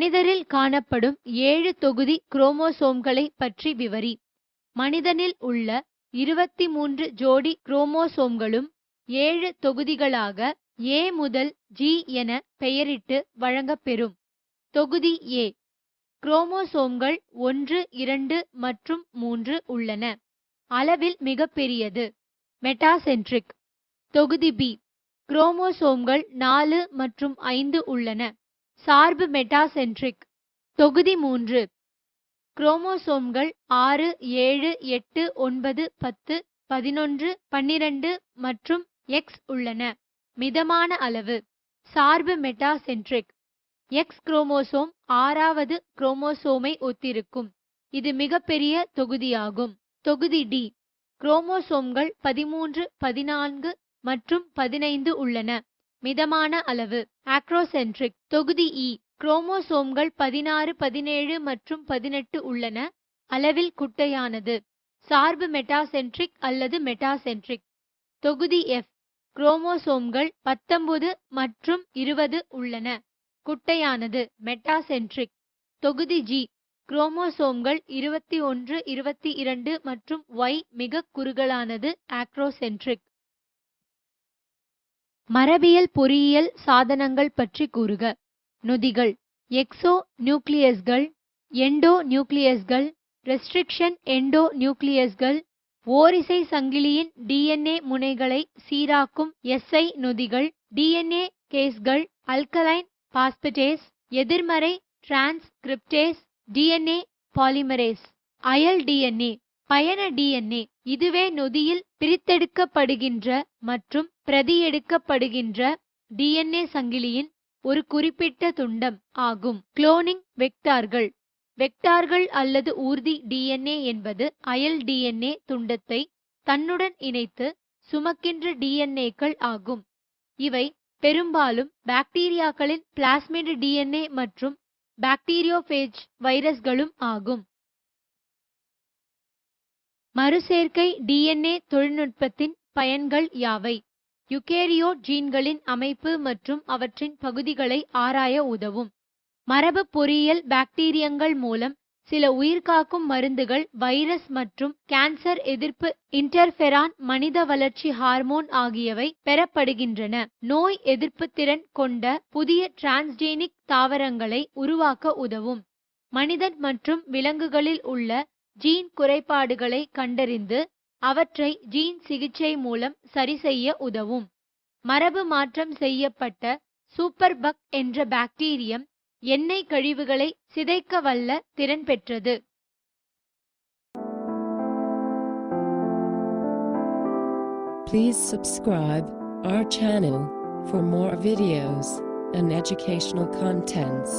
மனிதரில் காணப்படும் 7 தொகுதி குரோமோசோம்களை பற்றி விவரி. மனிதனில் உள்ள 23 ஜோடி குரோமோசோம்களும் 7 தொகுதிகளாக A முதல் G என பெயரிட்டு வழங்கப்பெறும். தொகுதி A. குரோமோசோம்கள் 1, 2 மற்றும் 3 உள்ளன. அளவில் மிகப்பெரியது. மெட்டாசென்ட்ரிக். தொகுதி B. குரோமோசோம்கள் 4 மற்றும் 5 உள்ளன. சார்பு மெட்டாசென்ட்ரிக். தொகுதி 3. குரோமோசோம்கள் 6, 7, 8, 9, 10, 11, 12 மற்றும் X உள்ளன. மிதமான அளவு. சார்பு மெட்டாசென்ட்ரிக். X குரோமோசோம் 6வது குரோமோசோமை ஒத்திருக்கும். இது மிகப்பெரிய தொகுதியாகும். தொகுதி D. குரோமோசோம்கள் 13, 14 மற்றும் 15 உள்ளன. மிதமான அளவு. ஆக்ரோசென்ட்ரிக். தொகுதி E. குரோமோசோம்கள் 16, 17 மற்றும் 18 உள்ளன. அளவில் குட்டையானது. சார்பு மெட்டாசென்ட்ரிக் அல்லது மெட்டாசென்ட்ரிக். தொகுதி F. குரோமோசோம்கள் 19 மற்றும் 20 உள்ளன. குட்டையானது. மெட்டாசென்ட்ரிக். தொகுதி G. குரோமோசோம்கள் 21, 22 மற்றும் Y மிக குறுகலானது. ஆக்ரோசென்ட்ரிக். மரபியல் பொறியியல் சாதனங்கள் பற்றி கூறுக. நொதிகள். எக்ஸோ நியூக்ளியஸ்கள், எண்டோ நியூக்ளியஸ்கள், ரெஸ்ட்ரிக்ஷன் எண்டோ நியூக்ளியஸ்கள், ஓரிசை சங்கிலியின் DNA முனைகளை சீராக்கும் SI நொதிகள், DNA கேஸ்கள், அல்கலைன் பாஸ்பேட்டேஸ், எதிர்மறை டிரான்ஸ்கிரிப்டேஸ், DNA பாலிமரேஸ், அயல் DNA, பயண DNA. இதுவே நொதியில் பிரித்தெடுக்கப்படுகின்ற மற்றும் பிரதியெடுக்கப்படுகின்ற DNA சங்கிலியின் ஒரு குறிப்பிட்ட துண்டம் ஆகும். குளோனிங் வெக்டார்கள். வெக்டார்கள் அல்லது ஊர்தி DNA என்பது அயல் DNA துண்டத்தை தன்னுடன் இணைத்து சுமக்கின்ற DNAக்கள் ஆகும். இவை பெரும்பாலும் பாக்டீரியாக்களின் பிளாஸ்மிட் DNA மற்றும் பாக்டீரியோபேஜ் வைரஸ்களும் ஆகும். மறுசேர்க்கை DNA தொழில்நுட்பத்தின் பயன்கள் யாவை? யூகேரியோட் ஜீன்களின் அமைப்பு மற்றும் அவற்றின் பகுதிகளை ஆராய உதவும். மரபு பொறியியல் பாக்டீரியங்கள் மூலம் சில உயிர்காக்கும் மருந்துகள், வைரஸ் மற்றும் கேன்சர் எதிர்ப்பு இன்டர்ஃபெரான், மனித வளர்ச்சி ஹார்மோன் ஆகியவை பெறப்படுகின்றன. நோய் எதிர்ப்பு திறன் கொண்ட புதிய டிரான்ஸ்ஜெனிக் தாவரங்களை உருவாக்க உதவும். மனிதன் மற்றும் விலங்குகளில் உள்ள ஜீன் குறைபாடுகளை கண்டறிந்து அவற்றை ஜீன் சிகிச்சை மூலம் சரிசெய்ய உதவும். மரபு மாற்றம் செய்யப்பட்ட சூப்பர்பக் என்ற பாக்டீரியம் எண்ணெய் கழிவுகளை சிதைக்க வல்ல திறன் பெற்றது. Please subscribe our channel for more videos and educational contents.